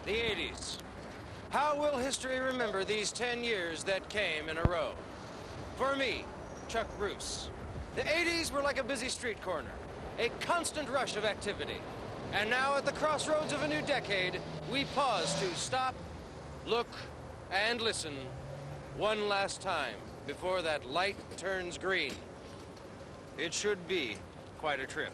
The 80s. How will history remember these 10 years that came in a row? For me, Chuck Bruce, the 80s were like a busy street corner, a constant rush of activity. And now at the crossroads of a new decade, we pause to stop, look, and listen one last time before that light turns green. It should be quite a trip.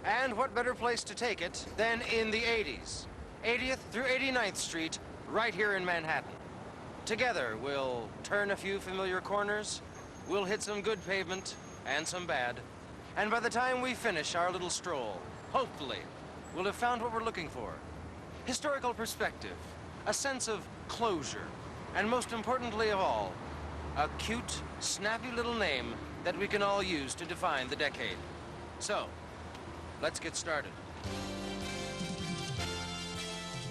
And what better place to take it than in the 80s? 80th through 89th Street, right here in Manhattan. Together, we'll turn a few familiar corners, we'll hit some good pavement and some bad, and by the time we finish our little stroll, hopefully, we'll have found what we're looking for. Historical perspective, a sense of closure, and most importantly of all, a cute, snappy little name that we can all use to define the decade. So, let's get started.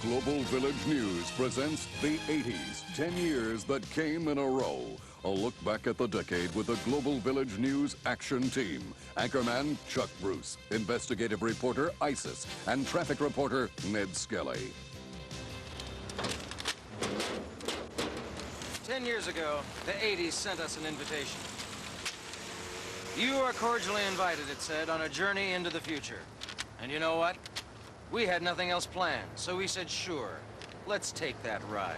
Global Village News presents the 80s, 10 years that came in a row. A look back at the decade with the Global Village News action team. Anchorman Chuck Bruce, investigative reporter ISIS, and traffic reporter Ned Skelly. 10 years ago, the 80s sent us an invitation. You are cordially invited, it said, on a journey into the future. And you know what? We had nothing else planned, so we said, sure, let's take that ride.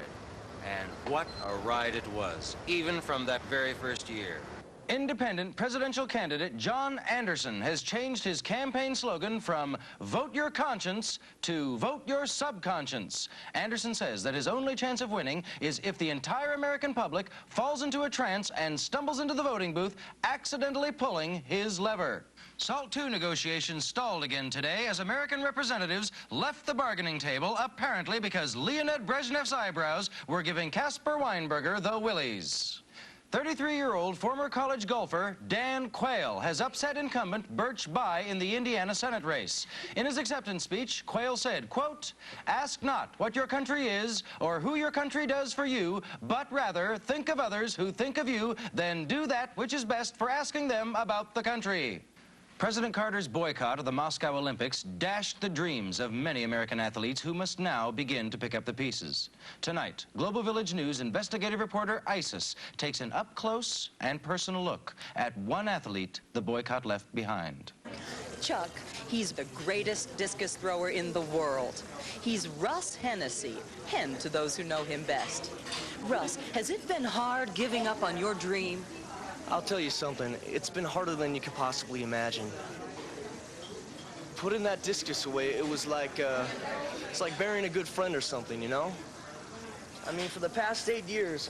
And what a ride it was, even from that very first year. Independent presidential candidate John Anderson has changed his campaign slogan from vote your conscience to vote your subconscious. Anderson says that his only chance of winning is if the entire American public falls into a trance and stumbles into the voting booth, accidentally pulling his lever. SALT II negotiations stalled again today as American representatives left the bargaining table, apparently because Leonid Brezhnev's eyebrows were giving Caspar Weinberger the willies. 33-year-old former college golfer Dan Quayle has upset incumbent Birch Bayh in the Indiana Senate race. In his acceptance speech, Quayle said, quote, "Ask not what your country is or who your country does for you, but rather think of others who think of you, then do that which is best for asking them about the country." President Carter's boycott of the Moscow Olympics dashed the dreams of many American athletes who must now begin to pick up the pieces. Tonight, Global Village News investigative reporter ISIS takes an up-close and personal look at one athlete the boycott left behind. Chuck, he's the greatest discus thrower in the world. He's Russ Hennessy, Hen to those who know him best. Russ, has it been hard giving up on your dream? I'll tell you something, it's been harder than you could possibly imagine. Putting that discus away, it was like, it's like burying a good friend or something, you know? I mean, for the past 8 years,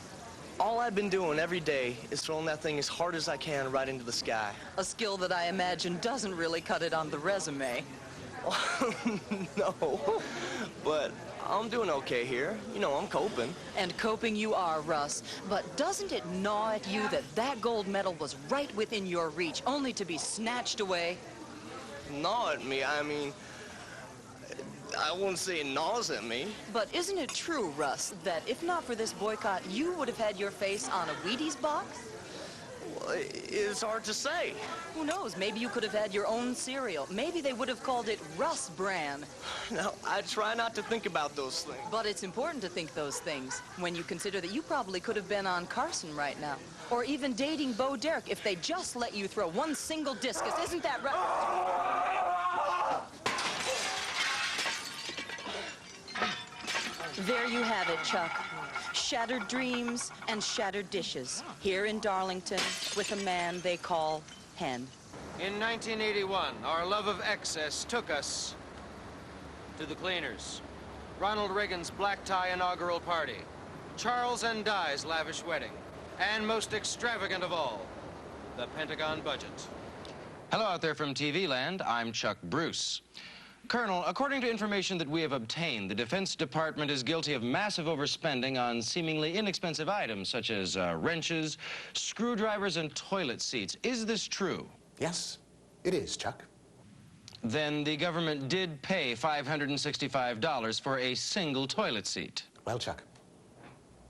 all I've been doing every day is throwing that thing as hard as I can right into the sky. A skill that I imagine doesn't really cut it on the resume. No, but I'm doing okay here. You know, I'm coping. And coping you are, Russ. But doesn't it gnaw at you that that gold medal was right within your reach, only to be snatched away? Gnaw at me? I mean, I wouldn't say it gnaws at me. But isn't it true, Russ, that if not for this boycott, you would have had your face on a Wheaties box? Well, it's hard to say. Who knows? Maybe you could have had your own cereal. Maybe they would have called it Russ Bran. Now, I try not to think about those things. But it's important to think those things when you consider that you probably could have been on Carson right now. Or even dating Bo Derek if they just let you throw one single discus. Isn't that right? There you have it, Chuck. Shattered dreams and shattered dishes here in Darlington with a man they call Hen. In 1981, our love of excess took us to the cleaners. Ronald Reagan's black tie inaugural party, Charles and Di's lavish wedding, and most extravagant of all, the Pentagon budget. Hello out there from TV land, I'm Chuck Bruce. Colonel, according to information that we have obtained, the Defense Department is guilty of massive overspending on seemingly inexpensive items such as wrenches, screwdrivers, and toilet seats. Is this true? Yes, it is, Chuck. Then the government did pay $565 for a single toilet seat. Well, Chuck,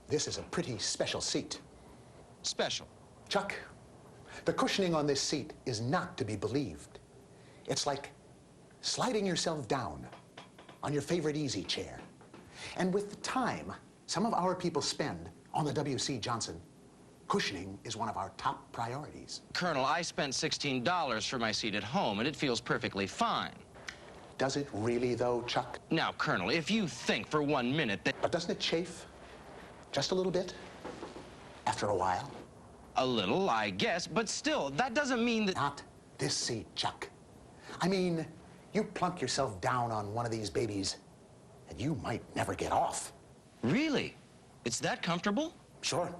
this is a pretty special seat. Special? Chuck, the cushioning on this seat is not to be believed. It's like sliding yourself down on your favorite easy chair. And with the time some of our people spend on the W.C. Johnson, cushioning is one of our top priorities. Colonel, I spent $16 for my seat at home, and it feels perfectly fine. Does it really, though, Chuck? Now, Colonel, if you think for 1 minute that... But doesn't it chafe? Just a little bit? After a while? A little, I guess, but still, that doesn't mean that... Not this seat, Chuck. I mean, you plunk yourself down on one of these babies, and you might never get off. Really? It's that comfortable? Sure.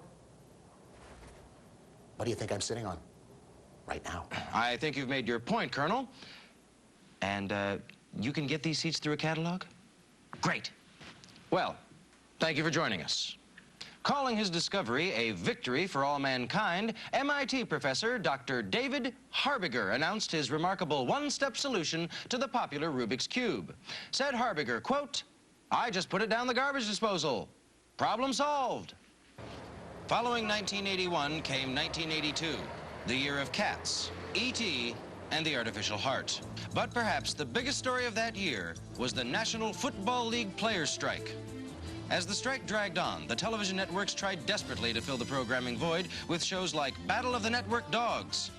What do you think I'm sitting on right now? I think you've made your point, Colonel. And, you can get these seats through a catalog? Great. Well, thank you for joining us. Calling his discovery a victory for all mankind, MIT professor Dr. David Harbinger announced his remarkable one-step solution to the popular Rubik's Cube. Said Harbinger, quote, "I just put it down the garbage disposal. Problem solved." Following 1981 came 1982, the year of cats, E.T., and the artificial heart. But perhaps the biggest story of that year was the National Football League players' strike. As the strike dragged on, the television networks tried desperately to fill the programming void with shows like Battle of the Network Dogs.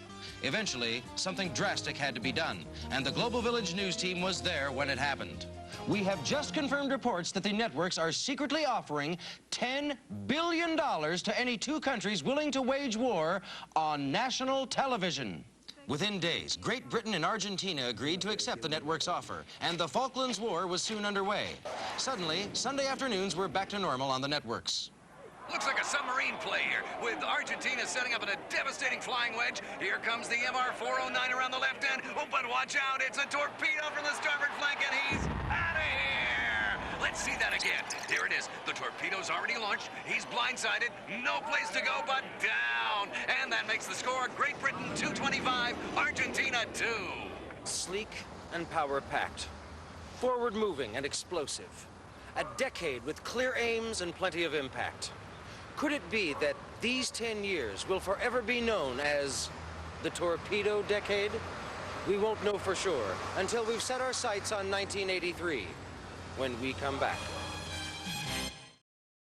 Eventually, something drastic had to be done, and the Global Village news team was there when it happened. We have just confirmed reports that the networks are secretly offering $10 billion to any two countries willing to wage war on national television. Within days, Great Britain and Argentina agreed to accept the network's offer, and the Falklands War was soon underway. Suddenly, Sunday afternoons were back to normal on the networks. Looks like a submarine play here, with Argentina setting up in a devastating flying wedge. Here comes the MR-409 around the left end. Oh, but watch out, it's a torpedo from the starboard flank, and he's out of here! Let's see that again. Here it is. The torpedo's already launched. He's blindsided. No place to go but down. And that makes the score Great Britain 225, Argentina 2. Sleek and power-packed. Forward-moving and explosive. A decade with clear aims and plenty of impact. Could it be that these 10 years will forever be known as the torpedo decade? We won't know for sure until we've set our sights on 1983, when we come back.